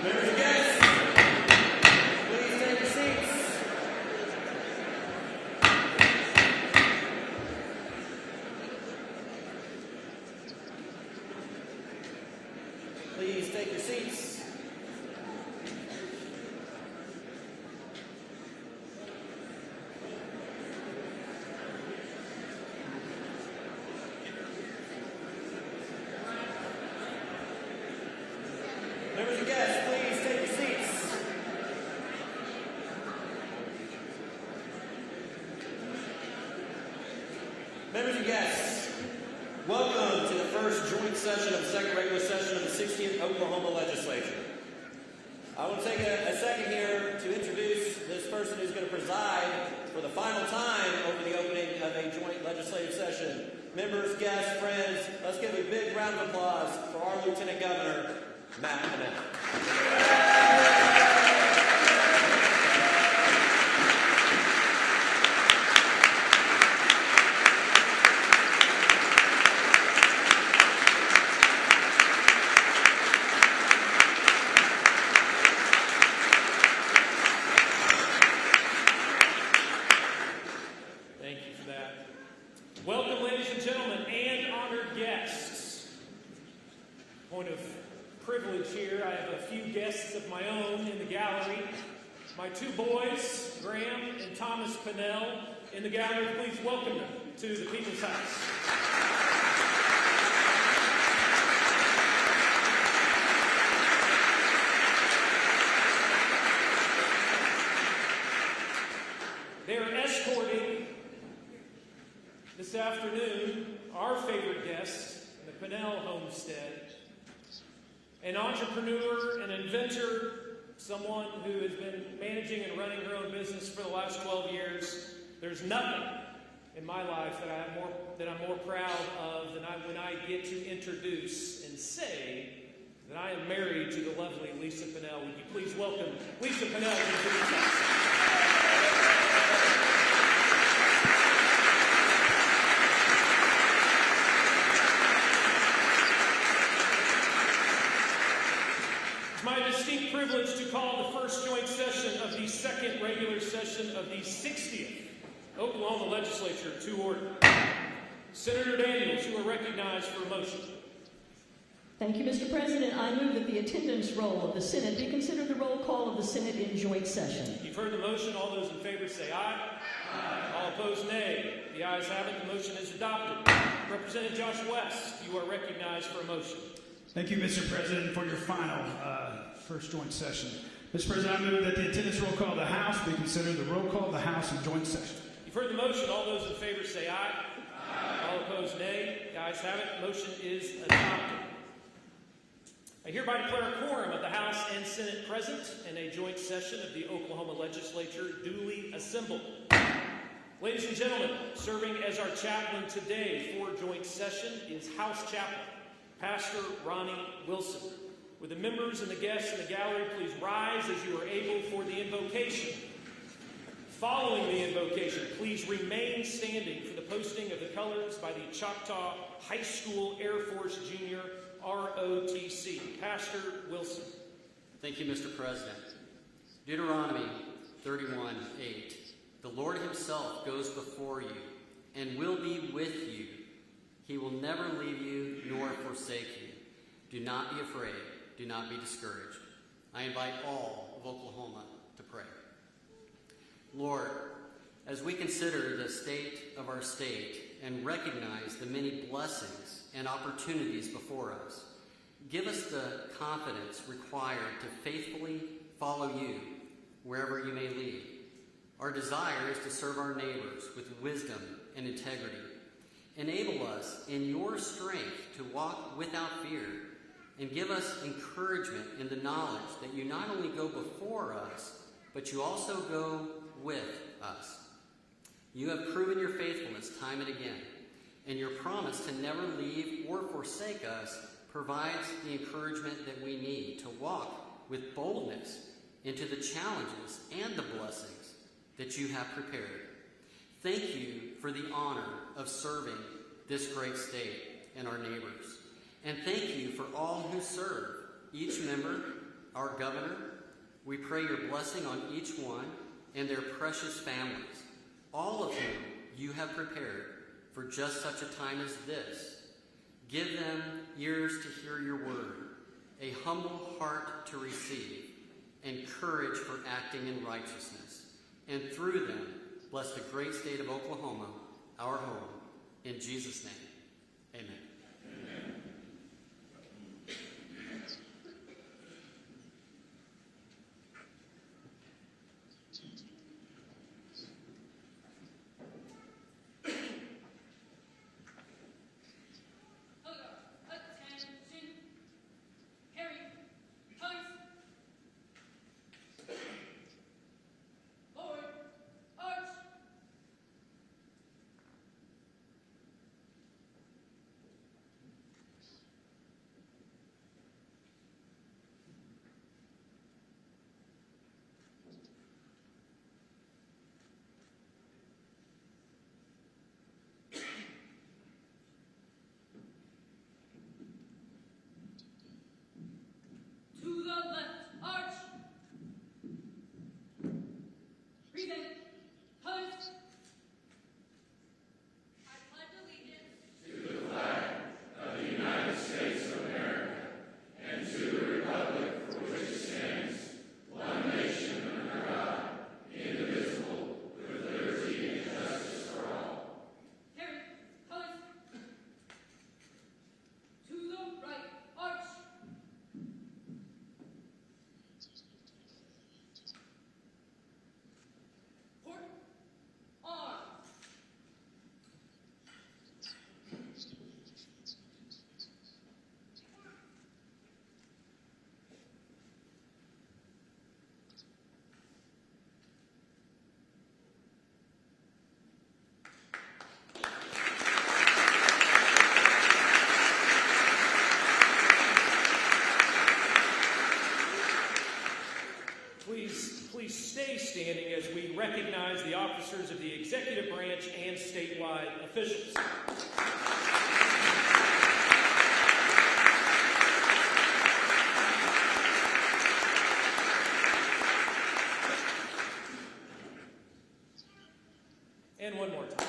Members and guests, please take your seats. Please take your seats. Members and guests, please take your seats. Members and guests, welcome to the first joint session of the second regular session of the 60th Oklahoma legislature. I want to take a second here to introduce this person who's going to preside for the final time over the opening of a joint legislative session. Members, guests, friends, let's give a big round of applause for our Lieutenant Governor, Matt Pinnell. Thank you for that. Welcome, ladies and gentlemen, and honored guests. Point of privilege here, I have a few guests of my own in the gallery. My two boys, Graham and Thomas Pinnell, in the gallery. Please welcome them to the People's House. They are escorting this afternoon our favorite guest in the Pinnell homestead, an entrepreneur, an inventor, someone who has been managing and running her own business for the last 12 years. There's nothing in my life that I'm more proud of than when I get to introduce and say that I am married to the lovely Lisa Pinnell. Would you please welcome Lisa Pinnell to the People's House? It's my distinct privilege to call the first joint session of the second regular session of the 60th Oklahoma legislature to order. Senator Daniels, you are recognized for a motion. Thank you, Mr. President. I move that the attendance roll of the Senate be considered the roll call of the Senate in joint session. You've heard the motion. All those in favor say aye. Aye. All opposed, nay. The ayes have it. The motion is adopted. Representative Josh West, you are recognized for a motion. Thank you, Mr. President, for your final first joint session. Mr. President, I move that the attendance roll call of the House be considered the roll call of the House in joint session. You've heard the motion. All those in favor say aye. Aye. All opposed, nay. The ayes have it. Motion is adopted. I hereby declare a quorum of the House and Senate present and a joint session of the Oklahoma legislature duly assembled. Ladies and gentlemen, serving as our chaplain today for joint session is House Chaplain, Pastor Ronnie Wilson. Would the members and the guests in the gallery please rise as you are able for the invocation? Following the invocation, please remain standing for the posting of the colors by the Choctaw High School Air Force Junior ROTC. Pastor Wilson. Thank you, Mr. President. Deuteronomy 31:8. The Lord himself goes before you and will be with you. He will never leave you nor forsake you. Do not be afraid. Do not be discouraged. I invite all of Oklahoma to pray. Lord, as we consider the state of our state and recognize the many blessings and opportunities before us, give us the confidence required to faithfully follow you wherever you may lead. Our desire is to serve our neighbors with wisdom and integrity. Enable us in your strength to walk without fear, and give us encouragement in the knowledge that you not only go before us, but you also go with us. You have proven your faithfulness time and again, and your promise to never leave or forsake us provides the encouragement that we need to walk with boldness into the challenges and the blessings that you have prepared. Thank you for the honor of serving this great state and our neighbors. And thank you for all who serve, each member our governor. We pray your blessing on each one and their precious families, all of whom you have prepared for just such a time as this. Give them ears to hear your word, a humble heart to receive, and courage for acting in righteousness. And through them, bless the great state of Oklahoma, our home. In Jesus' name, amen. Please stay standing as we recognize the officers of the executive branch and statewide officials. And one more time.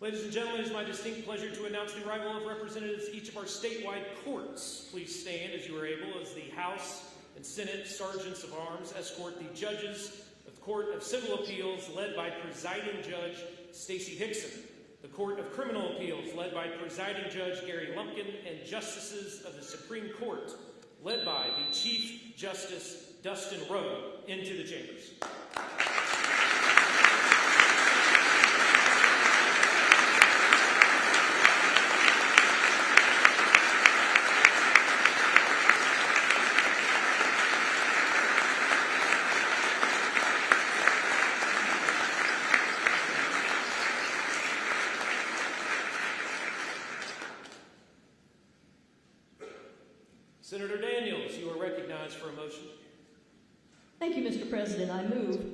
Ladies and gentlemen, it is my distinct pleasure to announce the arrival of representatives to each of our statewide courts. Please stand as you are able as the House and Senate Sergeants of Arms escort the judges of the Court of Civil Appeals led by Presiding Judge Stacey Hickson, the Court of Criminal Appeals led by Presiding Judge Gary Lumpkin, and Justices of the Supreme Court led by the Chief Justice Dustin Rowe into the chambers. Senator Daniels, you are recognized for a motion. Thank you, Mr. President. I move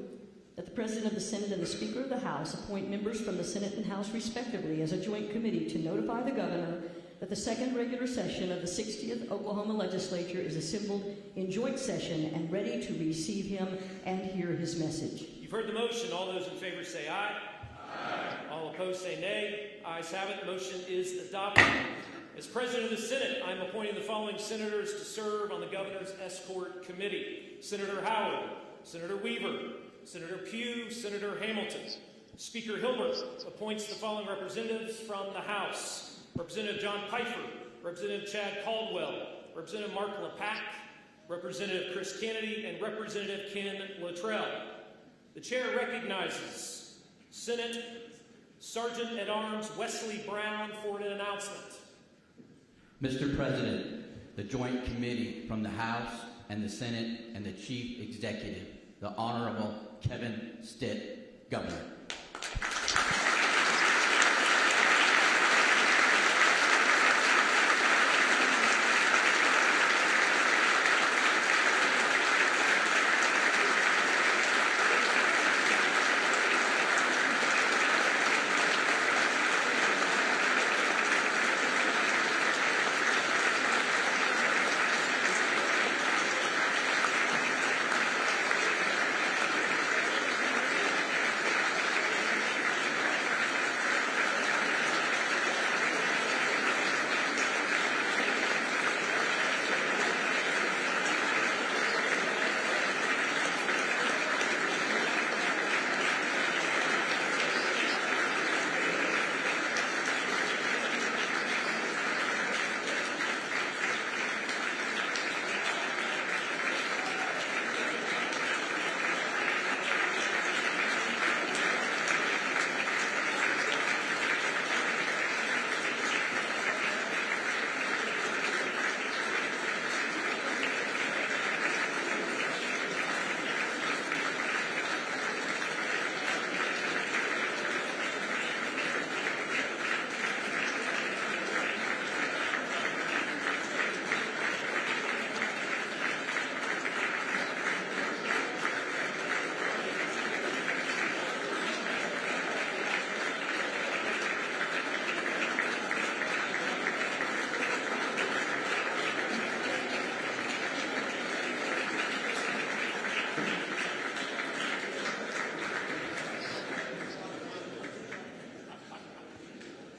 that the President of the Senate and the Speaker of the House appoint members from the Senate and House respectively as a joint committee to notify the governor that the second regular session of the 60th Oklahoma legislature is assembled in joint session and ready to receive him and hear his message. You've heard the motion. All those in favor say aye. Aye. All opposed say nay. Ayes have it. Motion is adopted. As President of the Senate, I am appointing the following senators to serve on the Governor's Escort Committee: Senator Howard, Senator Weaver, Senator Pugh, Senator Hamilton. Speaker Hilbert appoints the following representatives from the House: Representative John Pfeiffer, Representative Chad Caldwell, Representative Mark LePack, Representative Chris Kennedy, and Representative Ken Luttrell. The Chair recognizes Senate Sergeant-at-Arms Wesley Brown for an announcement. Mr. President, the Joint Committee from the House and the Senate and the Chief Executive, the Honorable Kevin Stitt, Governor.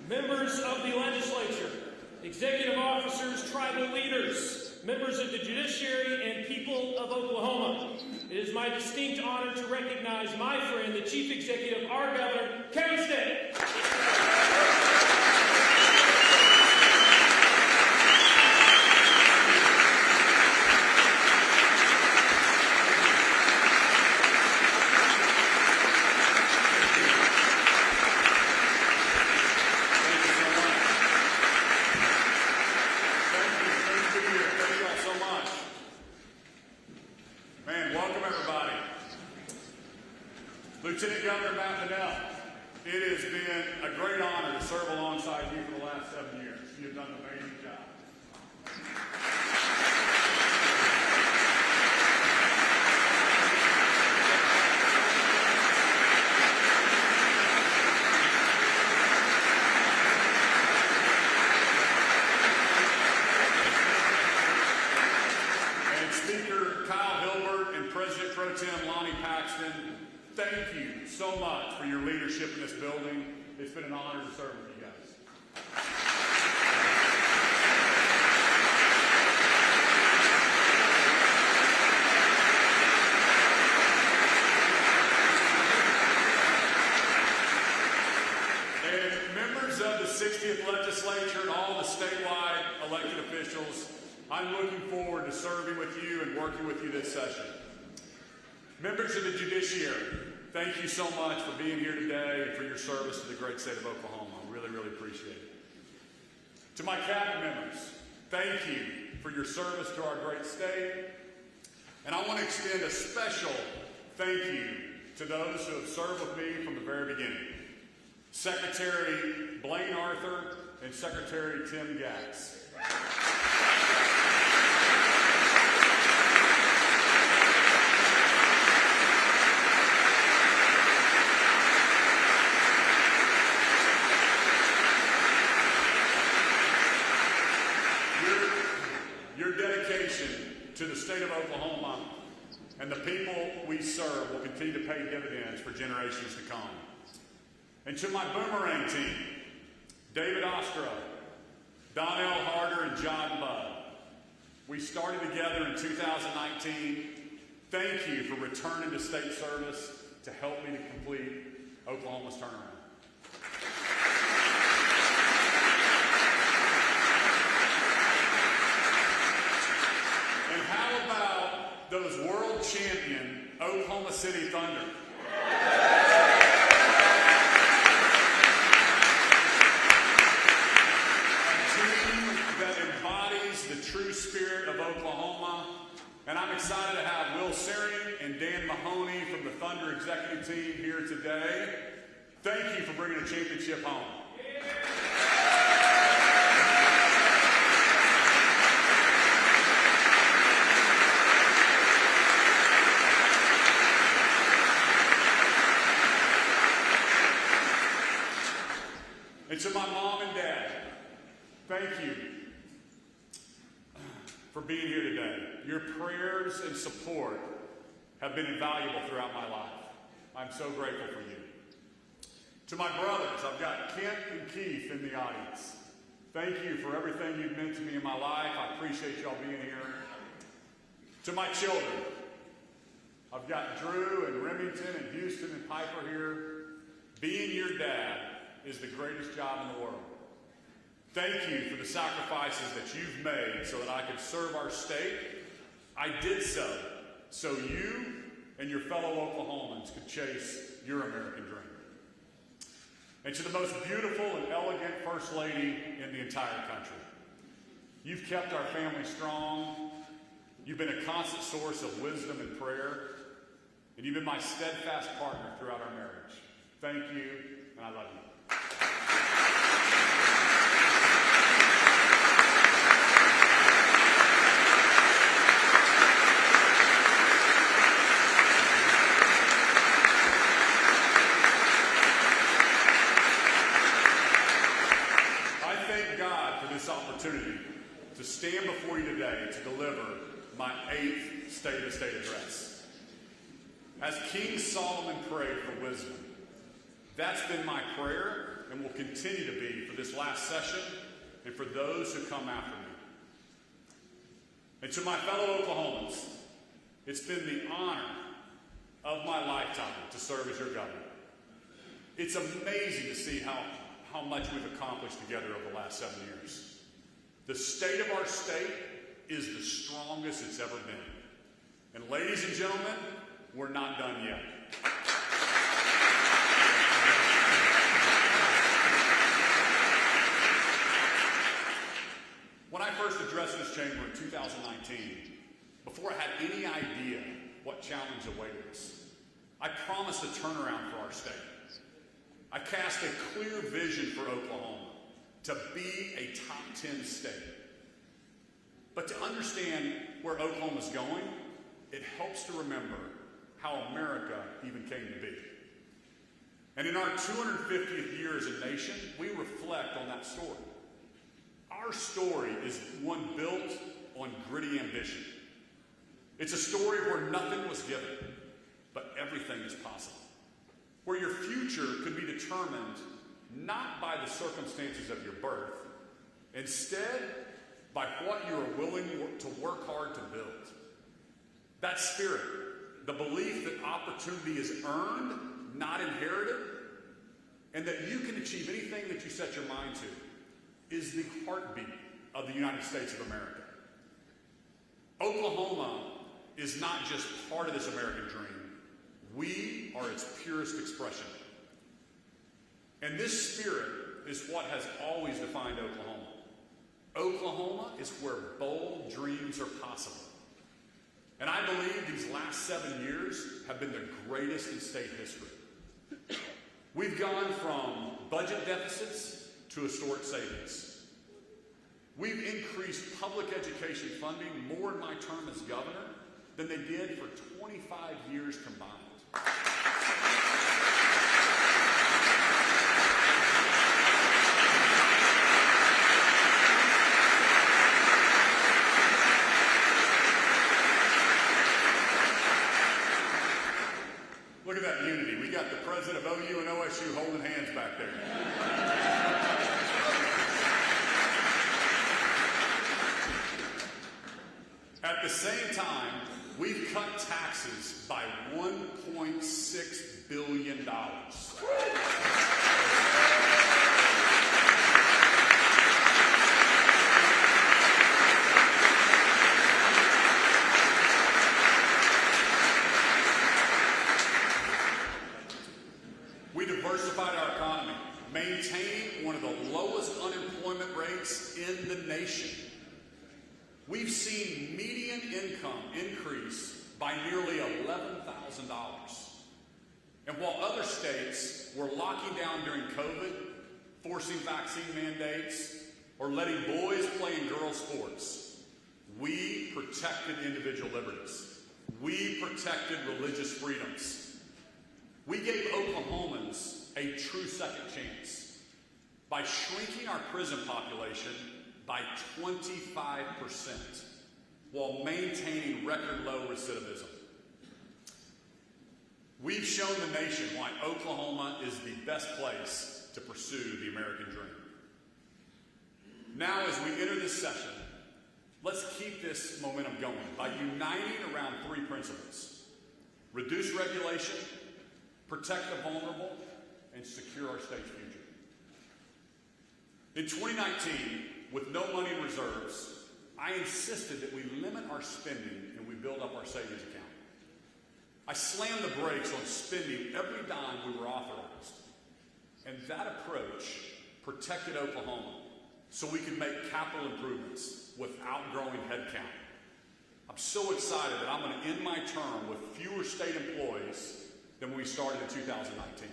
Members of the legislature, executive officers, tribal leaders, members of the judiciary, and people of Oklahoma, it is my distinct honor to recognize my friend, the Chief Executive, our Governor, Kevin Stitt. Lieutenant Governor Matt Fennell, it has been a great honor to serve alongside you for the last 7 years. You have done an amazing job. And Speaker Kyle Hilbert and President Pro Tem Lonnie Paxton, thank you so much for your leadership in this building. It's been an honor to serve with you guys. And members of the 60th legislature and all the statewide elected officials, I'm looking forward to serving with you and working with you this session. Members of the judiciary, thank you so much for being here today and for your service to the great state of Oklahoma. I really, really appreciate it. To my cabinet members, thank you for your service to our great state. And I want to extend a special thank you to those who have served with me from the very beginning. Secretary Blaine Arthur and Secretary Tim Gatz. Your dedication to the state of Oklahoma and the people we serve will continue to pay dividends for generations to come. And to my boomerang team, David Ostro, Donnell Harder, and John Budd, we started together in 2019. Thank you for returning to state service to help me to complete Oklahoma's turnaround. And how about those world champion Oklahoma City Thunder? A team that embodies the true spirit of Oklahoma. And I'm excited to have Will Sering and Dan Mahoney from the Thunder executive team here today. Thank you for bringing the championship home. And to my mom and dad, thank you for being here today. Your prayers and support have been invaluable throughout my life. I'm so grateful for you. To my brothers, I've got Kent and Keith in the audience. Thank you for everything you've meant to me in my life. I appreciate y'all being here. To my children, I've got Drew and Remington and Houston and Piper here. Being your dad is the greatest job in the world. Thank you for the sacrifices that you've made so that I could serve our state. I did so you and your fellow Oklahomans could chase your American dream. And to the most beautiful and elegant First Lady in the entire country, you've kept our family strong. You've been a constant source of wisdom and prayer, and you've been my steadfast partner throughout our marriage. Thank you, and I love you. Opportunity to stand before you today to deliver my 8th State of the State address. As King Solomon prayed for wisdom, that's been my prayer and will continue to be for this last session and for those who come after me. And to my fellow Oklahomans, it's been the honor of my lifetime to serve as your governor. It's amazing to see how much we've accomplished together over the last 7 years. The state of our state is the strongest it's ever been. And ladies and gentlemen, we're not done yet. When I first addressed this chamber in 2019, before I had any idea what challenge awaited us, I promised a turnaround for our state. I cast a clear vision for Oklahoma to be a top 10 state. But to understand where Oklahoma's going, it helps to remember how America even came to be. And in our 250th year as a nation, we reflect on that story. Our story is one built on gritty ambition. It's a story where nothing was given, but everything is possible. Where your future could be determined not by the circumstances of your birth, instead by what you are willing to work hard to build. That spirit, the belief that opportunity is earned, not inherited, and that you can achieve anything that you set your mind to, is the heartbeat of the United States of America. Oklahoma is not just part of this American dream. We are its purest expression. And this spirit is what has always defined Oklahoma. Oklahoma is where bold dreams are possible. And I believe these last 7 years have been the greatest in state history. We've gone from budget deficits to historic savings. We've increased public education funding more in my term as governor than they did for 25 years combined. Look at that unity. We got the president of OU and OSU holding hands back there. At the same time, we've cut taxes by $1.6 billion. We diversified our economy, maintaining one of the lowest unemployment rates in the nation. We've seen median income increase by nearly $11,000. And while other states were locking down during COVID, forcing vaccine mandates, or letting boys play in girls' sports, we protected individual liberties. We protected religious freedoms. We gave Oklahomans a true second chance by shrinking our prison population by 25% while maintaining record low recidivism. We've shown the nation why Oklahoma is the best place to pursue the American dream. Now, as we enter this session, let's keep this momentum going by uniting around three principles: reduce regulation, protect the vulnerable, and secure our state's future. In 2019, with no money in reserves, I insisted that we limit our spending and we build up our savings account. I slammed the brakes on spending every dime we were authorized. And that approach protected Oklahoma so we could make capital improvements without growing headcount. I'm so excited that I'm going to end my term with fewer state employees than when we started in 2019.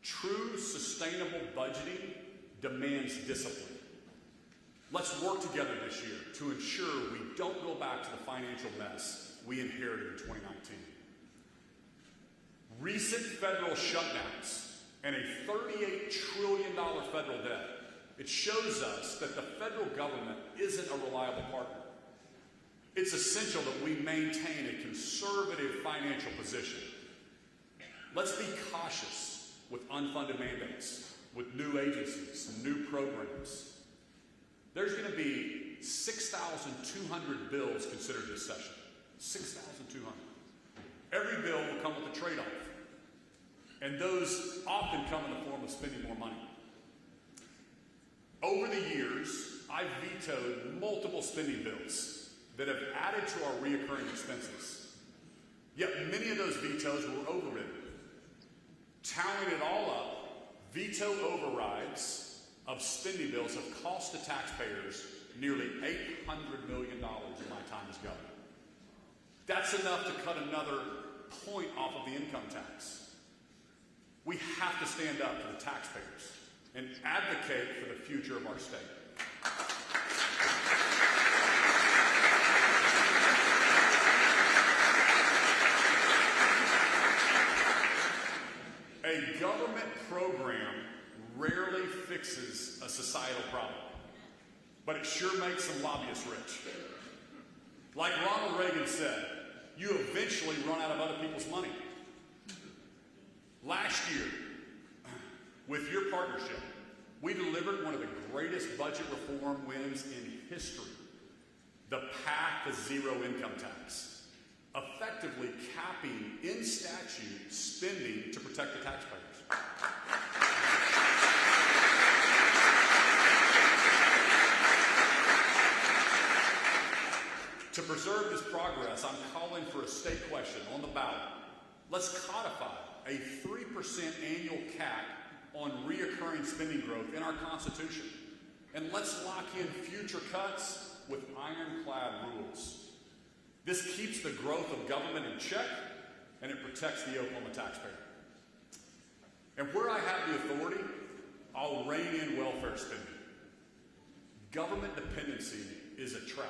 True sustainable budgeting demands discipline. Let's work together this year to ensure we don't go back to the financial mess we inherited in 2019. Recent federal shutdowns and a $38 trillion federal debt, it shows us that the federal government isn't a reliable partner. It's essential that we maintain a conservative financial position. Let's be cautious with unfunded mandates, with new agencies, new programs. There's going to be 6,200 bills considered this session. 6,200. Every bill will come with a trade-off. And those often come in the form of spending more money. Over the years, I've vetoed multiple spending bills that have added to our reoccurring expenses. Yet many of those vetoes were overridden. Tallying it all up, veto overrides of spending bills have cost the taxpayers nearly $800 million in my time as governor. That's enough to cut another point off of the income tax. We have to stand up to the taxpayers and advocate for the future of our state. A government program rarely fixes a societal problem, but it sure makes some lobbyists rich. Like Ronald Reagan said, you eventually run out of other people's money. Last year, with your partnership, we delivered one of the greatest budget reform wins in history, the path to zero income tax, effectively capping in statute spending to protect the taxpayers. To preserve this progress, I'm calling for a state question on the ballot. Let's codify a 3% annual cap on reoccurring spending growth in our Constitution. And let's lock in future cuts with ironclad rules. This keeps the growth of government in check, and it protects the Oklahoma taxpayer. And where I have the authority, I'll rein in welfare spending. Government dependency is a trap.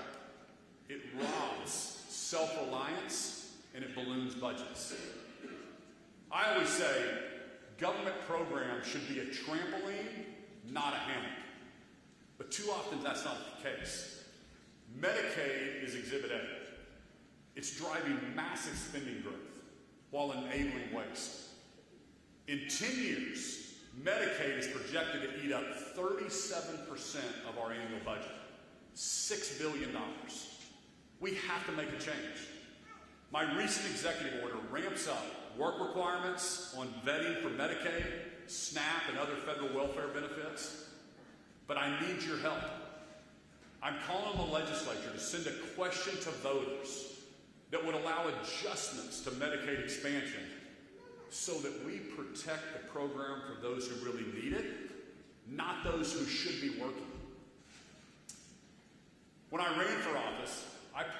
It robs self-reliance, and it balloons budgets. I always say government programs should be a trampoline, not a hammock. But too often that's not the case. Medicaid is Exhibit A. It's driving massive spending growth while enabling waste. In 10 years, Medicaid is projected to eat up 37% of our annual budget, $6 billion. We have to make a change. My recent executive order ramps up work requirements on vetting for Medicaid, SNAP, and other federal welfare benefits. But I need your help. I'm calling on the legislature to send a question to voters that would allow adjustments to Medicaid expansion so that we protect the program for those who really need it, not those who should be working. When I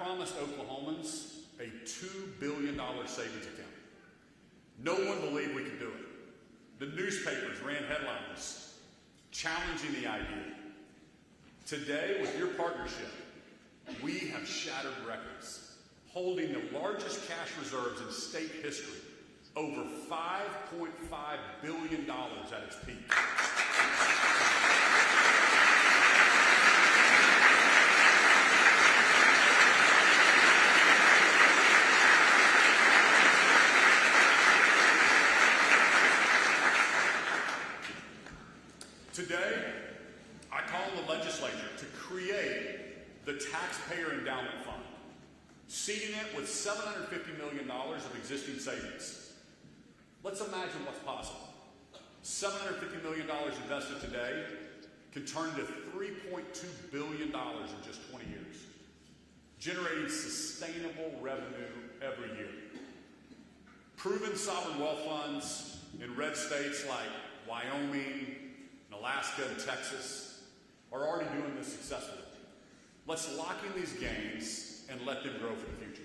promised Oklahomans a $2 billion savings account. No one believed we could do it. The newspapers ran headlines challenging the idea. Today, with your partnership, we have shattered records, holding the largest cash reserves in state history, over $5.5 billion at its peak. Today, I call on the legislature to create the Taxpayer Endowment Fund, seeding it with $750 million of existing savings. Let's imagine what's possible. $750 million invested today can turn into $3.2 billion in just 20 years, generating sustainable revenue every year. Proven sovereign wealth funds in red states like Wyoming, Alaska, and Texas are already doing this successfully. Let's lock in these gains and let them grow for the future.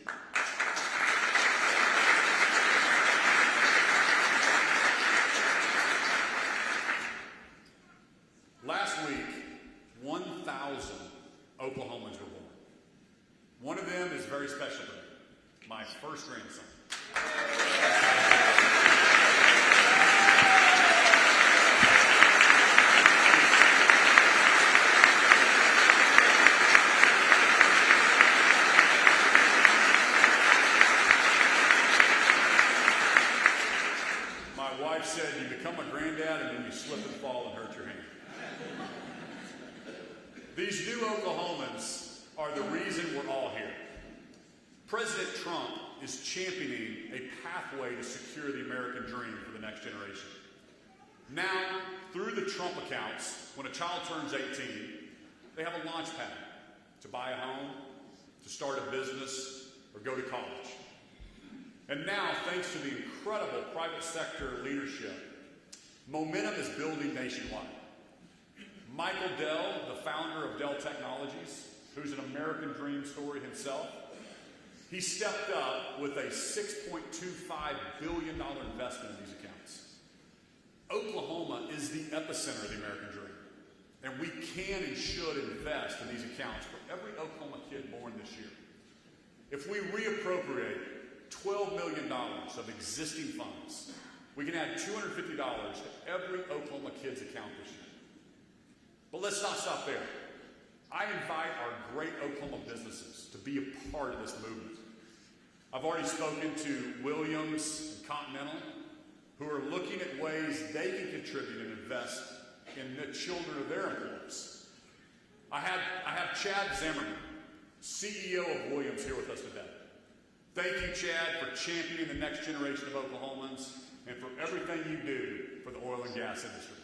Last week, 1,000 Oklahomans were born. One of them is very special to me, my first grandson. Said you become a granddad and then you slip and fall and hurt your hand. These new Oklahomans are the reason we're all here. President Trump is championing a pathway to secure the American dream for the next generation. Now, through the Trump accounts, when a child turns 18, they have a launch pad to buy a home, to start a business, or go to college. And now, thanks to the incredible private sector leadership, momentum is building nationwide. Michael Dell, the founder of Dell Technologies, who's an American dream story himself, he stepped up with a $6.25 billion investment in these accounts. Oklahoma is the epicenter of the American dream, and we can and should invest in these accounts for every Oklahoma kid born this year. If we reappropriate $12 million of existing funds, we can add $250 to every Oklahoma kid's account this year. But let's not stop there. I invite our great Oklahoma businesses to be a part of this movement. I've already spoken to Williams and Continental, who are looking at ways they can contribute and invest in the children of their employees. I have Chad Zimmerman, CEO of Williams, here with us today. Thank you, Chad, for championing the next generation of Oklahomans and for everything you do for the oil and gas industry.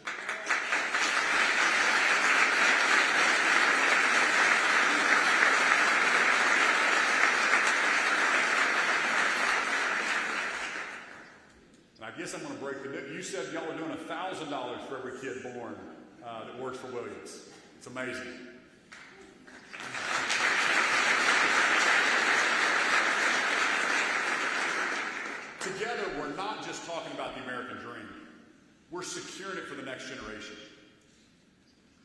And I guess I'm going to break the news. You said y'all were doing $1,000 for every kid born that works for Williams. It's amazing. Together, we're not just talking about the American dream. We're securing it for the next generation.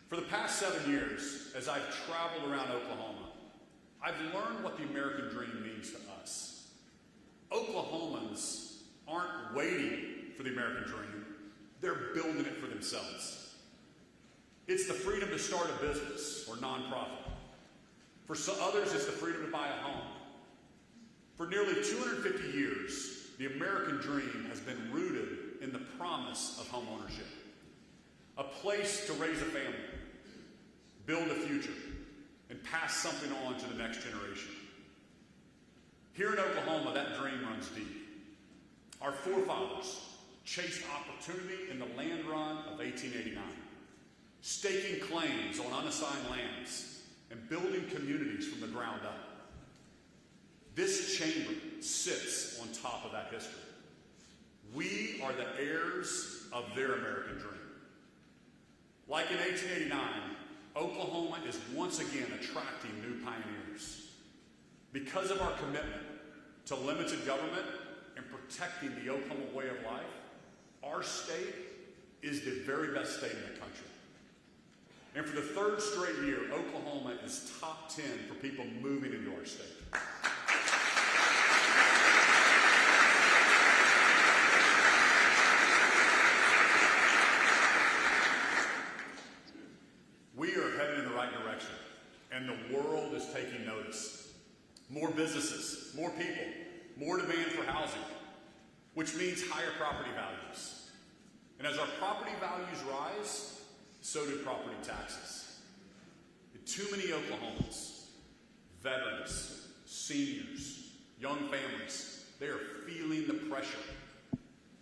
For the past 7 years, as I've traveled around Oklahoma, I've learned what the American dream means to us. Oklahomans aren't waiting for the American dream. They're building it for themselves. It's the freedom to start a business or nonprofit. For some others, it's the freedom to buy a home. For nearly 250 years, the American dream has been rooted in the promise of home ownership. A place to raise a family, build a future, and pass something on to the next generation. Here in Oklahoma, that dream runs deep. Our forefathers chased opportunity in the land run of 1889, staking claims on unassigned lands and building communities from the ground up. This chamber sits on top of that history. We are the heirs of their American dream. Like in 1889, Oklahoma is once again attracting new pioneers. Because of our commitment to limited government and protecting the Oklahoma way of life, our state is the very best state in the country. And for the third straight year, Oklahoma is top 10 for people moving into our state. We are headed in the right direction, and the world is taking notice. More businesses, more people, more demand for housing, which means higher property values. And as our property values rise, so do property taxes. And too many Oklahomans, veterans, seniors, young families, they are feeling the pressure.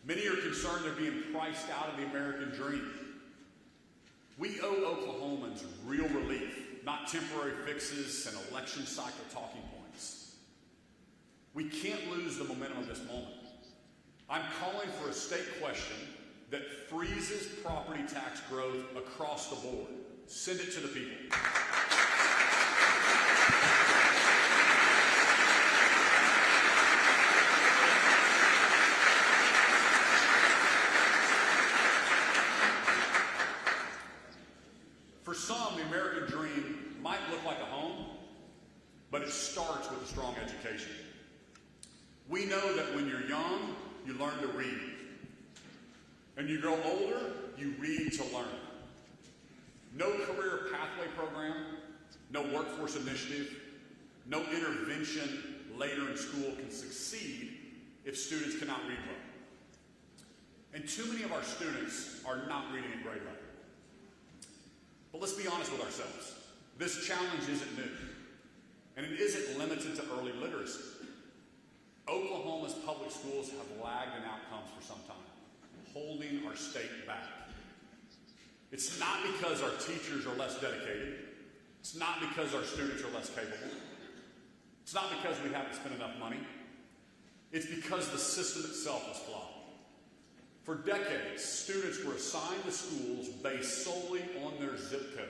Many are concerned they're being priced out of the American dream. We owe Oklahomans real relief, not temporary fixes and election cycle talking points. We can't lose the momentum of this moment. I'm calling for a state question that freezes property tax growth across the board. Send it to the people. For some, the American dream might look like a home, but it starts with a strong education. We know that when you're young, you learn to read. And you grow older, you read to learn. No career pathway program, no workforce initiative, no intervention later in school can succeed if students cannot read well. And too many of our students are not reading at grade level. But let's be honest with ourselves. This challenge isn't new, and it isn't limited to early literacy. Oklahoma's public schools have lagged in outcomes for some time, holding our state back. It's not because our teachers are less dedicated. It's not because our students are less capable. It's not because we haven't spent enough money. It's because the system itself is flawed. For decades, students were assigned to schools based solely on their zip code,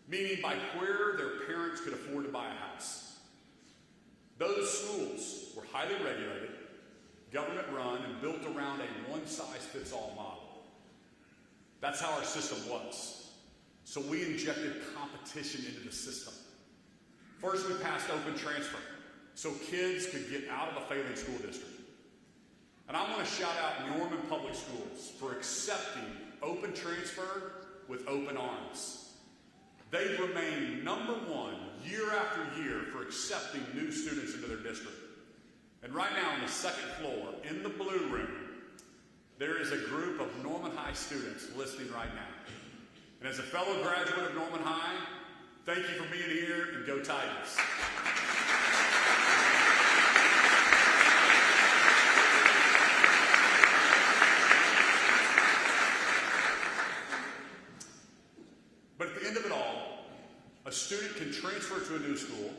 meaning by where their parents could afford to buy a house. Those schools were highly regulated, government-run, and built around a one-size-fits-all model. That's how our system was. So we injected competition into the system. First, we passed open transfer, so kids could get out of a failing school district. And I want to shout out Norman Public Schools for accepting open transfer with open arms. They've remained number one year after year for accepting new students into their district. And right now on the second floor, in the blue room, there is a group of Norman High students listening right now. And as a fellow graduate of Norman High, thank you for being here, and go Tigers. But at the end of it all, a student can transfer to a new school,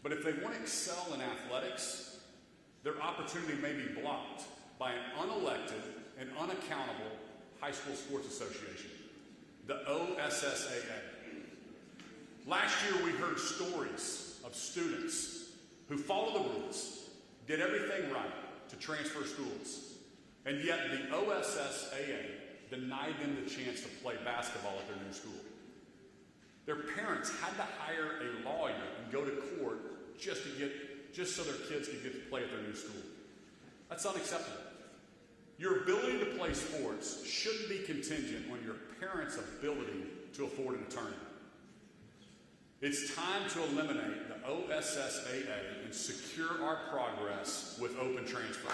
but if they want to excel in athletics, their opportunity may be blocked by an unelected and unaccountable high school sports association, the OSSAA. Last year, we heard stories of students who followed the rules, did everything right to transfer schools, and yet the OSSAA denied them the chance to play basketball at their new school. Their parents had to hire a lawyer and go to court just so their kids could get to play at their new school. That's unacceptable. Your ability to play sports shouldn't be contingent on your parents' ability to afford an attorney. It's time to eliminate the OSSAA and secure our progress with open transfer.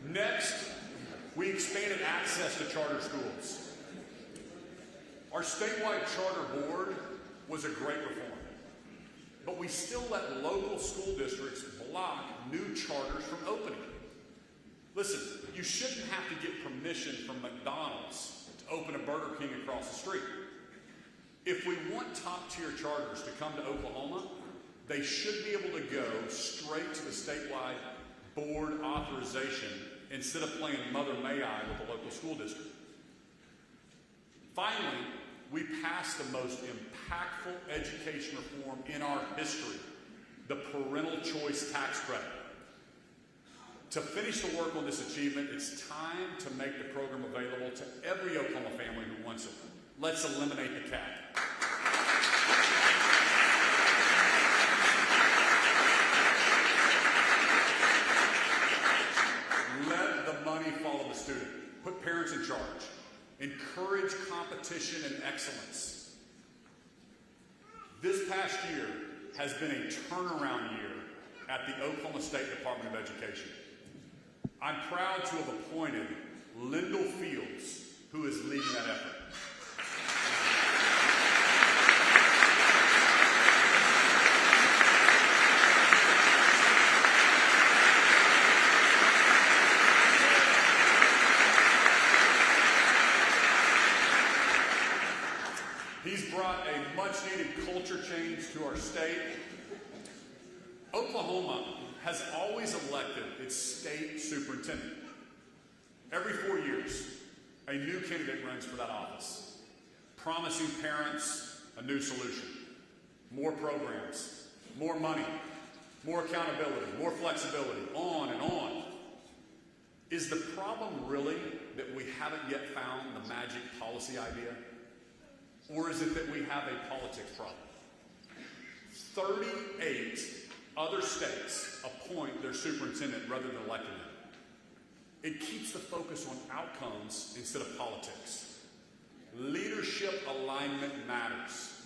Next, we expanded access to charter schools. Our statewide charter board was a great reform, but we still let local school districts block new charters from opening. Listen, you shouldn't have to get permission from McDonald's to open a Burger King across the street. If we want top-tier charters to come to Oklahoma, they should be able to go straight to the statewide board authorization instead of playing Mother May I with the local school district. Finally, we passed the most impactful education reform in our history, the parental choice tax credit. To finish the work on this achievement, it's time to make the program available to every Oklahoma family who wants it. Let's eliminate the cap. Let the money follow the student. Put parents in charge. Encourage competition and excellence. This past year has been a turnaround year at the Oklahoma State Department of Education. I'm proud to have appointed Lyndall Fields, who is leading that effort. He's brought a much-needed culture change to our state. Oklahoma has always elected its state superintendent. Every 4 years, a new candidate runs for that office, promising parents a new solution, more programs, more money, more accountability, more flexibility, on and on. Is the problem really that we haven't yet found the magic policy idea? Or is it that we have a politics problem? 38 other states appoint their superintendent rather than electing them. It keeps the focus on outcomes instead of politics. Leadership alignment matters.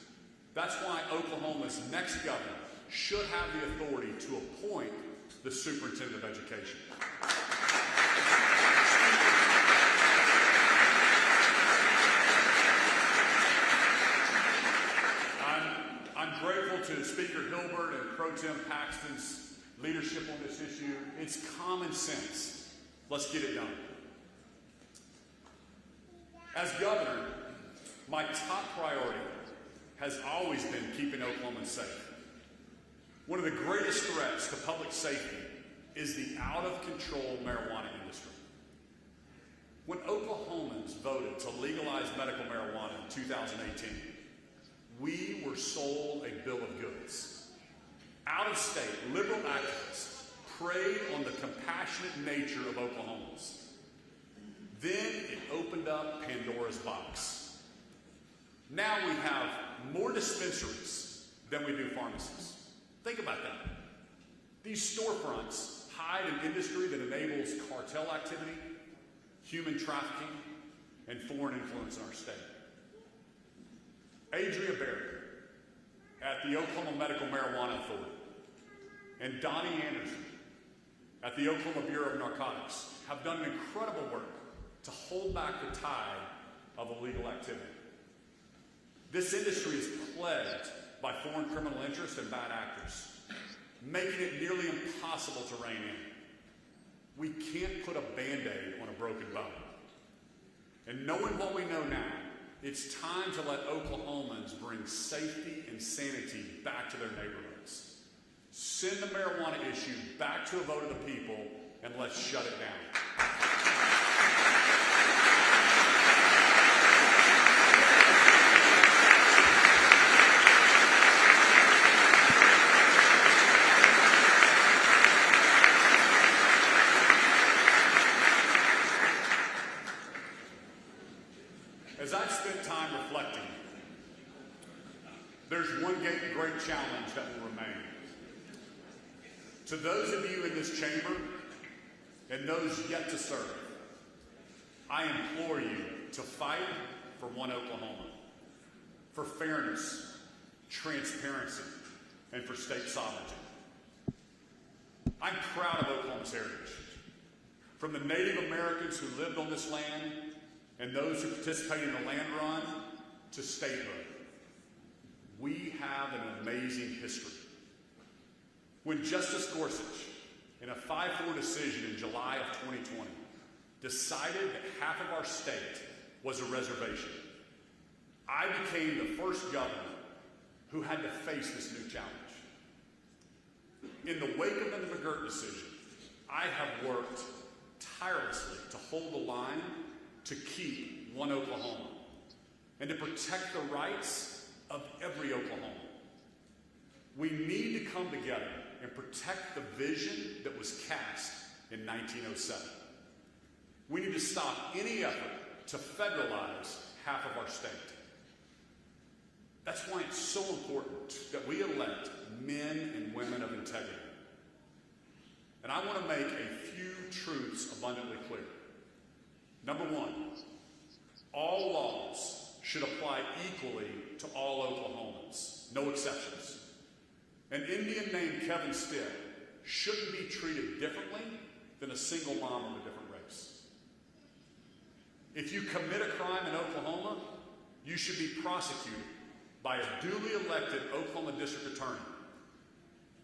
That's why Oklahoma's next governor should have the authority to appoint the superintendent of education. I'm grateful to Speaker Hilbert and Pro Tem Paxton's leadership on this issue. It's common sense. Let's get it done. As governor, my top priority has always been keeping Oklahomans safe. One of the greatest threats to public safety is the out-of-control marijuana industry. When Oklahomans voted to legalize medical marijuana in 2018, we were sold a bill of goods. Out-of-state liberal activists preyed on the compassionate nature of Oklahomans. Then it opened up Pandora's box. Now we have more dispensaries than we do pharmacies. Think about that. These storefronts hide an industry that enables cartel activity, human trafficking, and foreign influence in our state. Adria Berry at the Oklahoma Medical Marijuana Authority and Donnie Anderson at the Oklahoma Bureau of Narcotics have done an incredible work to hold back the tide of illegal activity. This industry is plagued by foreign criminal interests and bad actors, making it nearly impossible to rein in. We can't put a Band-Aid on a broken bone. And knowing what we know now, it's time to let Oklahomans bring safety and sanity back to their neighborhoods. Send the marijuana issue back to a vote of the people, and let's shut it down. As I've spent time reflecting, there's one great challenge that will remain. To those of you in this chamber and those yet to serve, I implore you to fight for one Oklahoma, for fairness, transparency, and for state sovereignty. I'm proud of Oklahoma's heritage. From the Native Americans who lived on this land and those who participated in the land run to statehood. We have an amazing history. When Justice Gorsuch, in a 5-4 decision in July of 2020, decided that half of our state was a reservation, I became the first governor who had to face this new challenge. In the wake of the McGirt decision, I have worked tirelessly to hold the line to keep one Oklahoma and to protect the rights of every Oklahoman. We need to come together and protect the vision that was cast in 1907. We need to stop any effort to federalize half of our state. That's why it's so important that we elect men and women of integrity. And I want to make a few truths abundantly clear. Number one, all laws should apply equally to all Oklahomans, no exceptions. An Indian named Kevin Stitt shouldn't be treated differently than a single mom of a different race. If you commit a crime in Oklahoma, you should be prosecuted by a duly elected Oklahoma district attorney.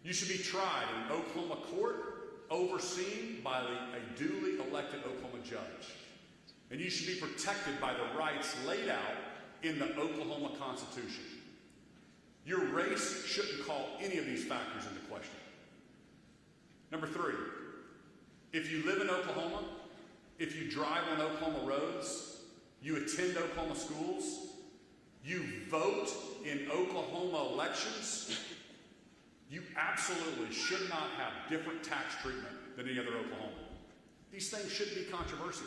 You should be tried in an Oklahoma court overseen by a duly elected Oklahoma judge. And you should be protected by the rights laid out in the Oklahoma Constitution. Your race shouldn't call any of these factors into question. Number three, if you live in Oklahoma, if you drive on Oklahoma roads, you attend Oklahoma schools, you vote in Oklahoma elections, you absolutely should not have different tax treatment than any other Oklahoman. These things shouldn't be controversial.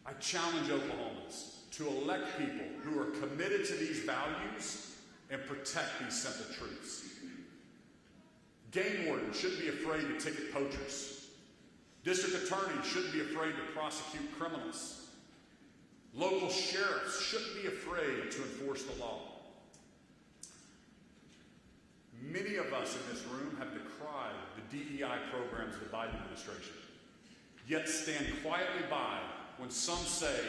I challenge Oklahomans to elect people who are committed to these values and protect these simple truths. Game wardens shouldn't be afraid to ticket poachers. District attorneys shouldn't be afraid to prosecute criminals. Local sheriffs shouldn't be afraid to enforce the law. Many of us in this room have decried the DEI programs of the Biden administration, yet stand quietly by when some say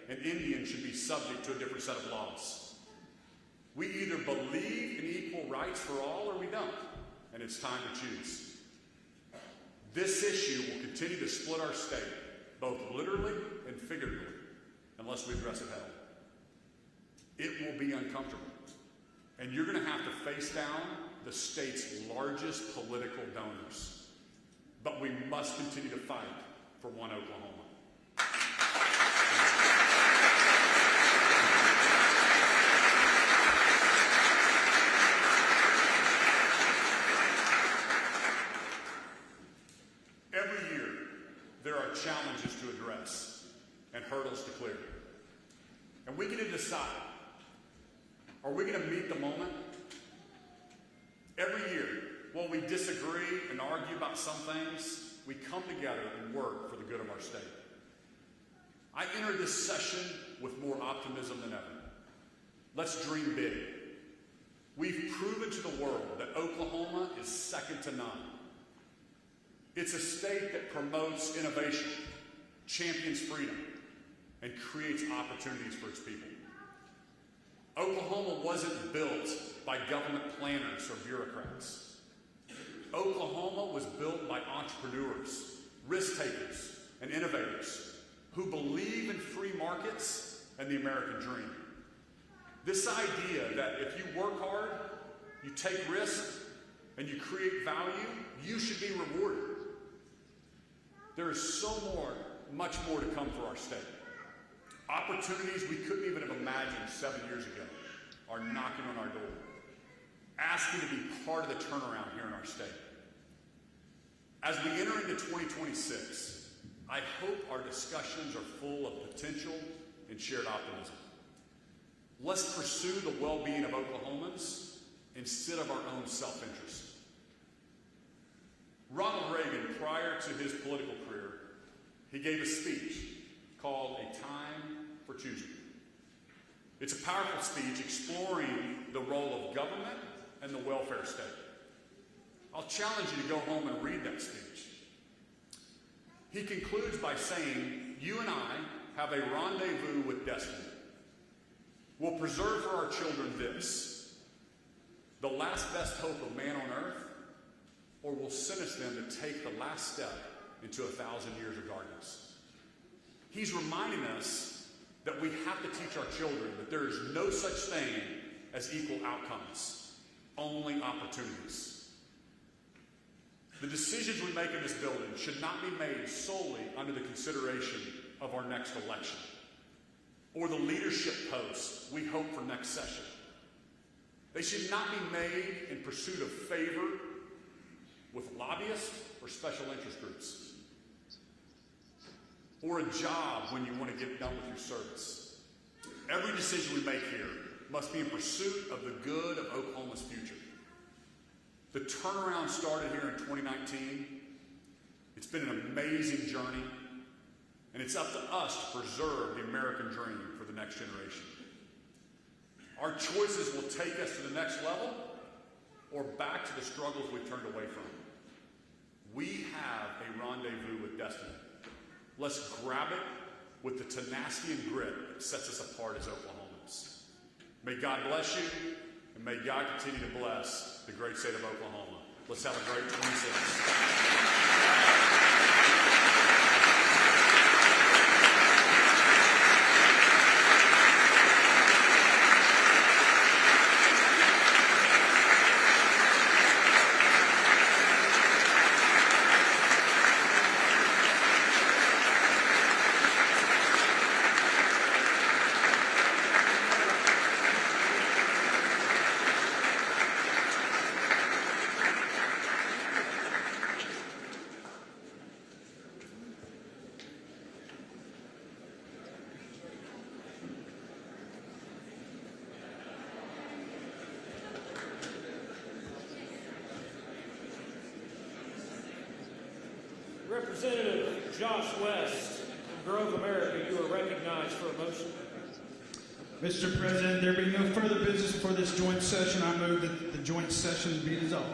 an Indian should be subject to a different set of laws. We either believe in equal rights for all or we don't, and it's time to choose. This issue will continue to split our state, both literally and figuratively, unless we address it head on. It will be uncomfortable, and you're going to have to face down the state's largest political donors. But we must continue to fight for one Oklahoma. Every year, there are challenges to address and hurdles to clear. And we get to decide, are we going to meet the moment? Every year, while we disagree and argue about some things, we come together and work for the good of our state. I enter this session with more optimism than ever. Let's dream big. We've proven to the world that Oklahoma is second to none. It's a state that promotes innovation, champions freedom, and creates opportunities for its people. Oklahoma wasn't built by government planners or bureaucrats. Oklahoma was built by entrepreneurs, risk takers, and innovators who believe in free markets and the American dream. This idea that if you work hard, you take risks, and you create value, you should be rewarded. There is much more to come for our state. Opportunities we couldn't even have imagined 7 years ago are knocking on our door, asking to be part of the turnaround here in our state. As we enter into 2026, I hope our discussions are full of potential and shared optimism. Let's pursue the well-being of Oklahomans instead of our own self-interest. Ronald Reagan, prior to his political career, he gave a speech called A Time for Choosing. It's a powerful speech exploring the role of government and the welfare state. I'll challenge you to go home and read that speech. He concludes by saying, you and I have a rendezvous with destiny. We'll preserve for our children this, the last best hope of man on earth, or we'll sentence them to take the last step into 1,000 years of darkness. He's reminding us that we have to teach our children that there is no such thing as equal outcomes, only opportunities. The decisions we make in this building should not be made solely under the consideration of our next election or the leadership posts we hope for next session. They should not be made in pursuit of favor with lobbyists or special interest groups, or a job when you want to get done with your service. Every decision we make here must be in pursuit of the good of Oklahoma's future. The turnaround started here in 2019. It's been an amazing journey, and it's up to us to preserve the American dream for the next generation. Our choices will take us to the next level or back to the struggles we've turned away from. We have a rendezvous with destiny. Let's grab it with the tenacity and grit that sets us apart as Oklahomans. May God bless you, and may God continue to bless the great state of Oklahoma. Let's have a great 26. Representative Josh West from Grove, America, you are recognized for a motion. Mr. President, there being no further business for this joint session, I move that the joint session be dissolved.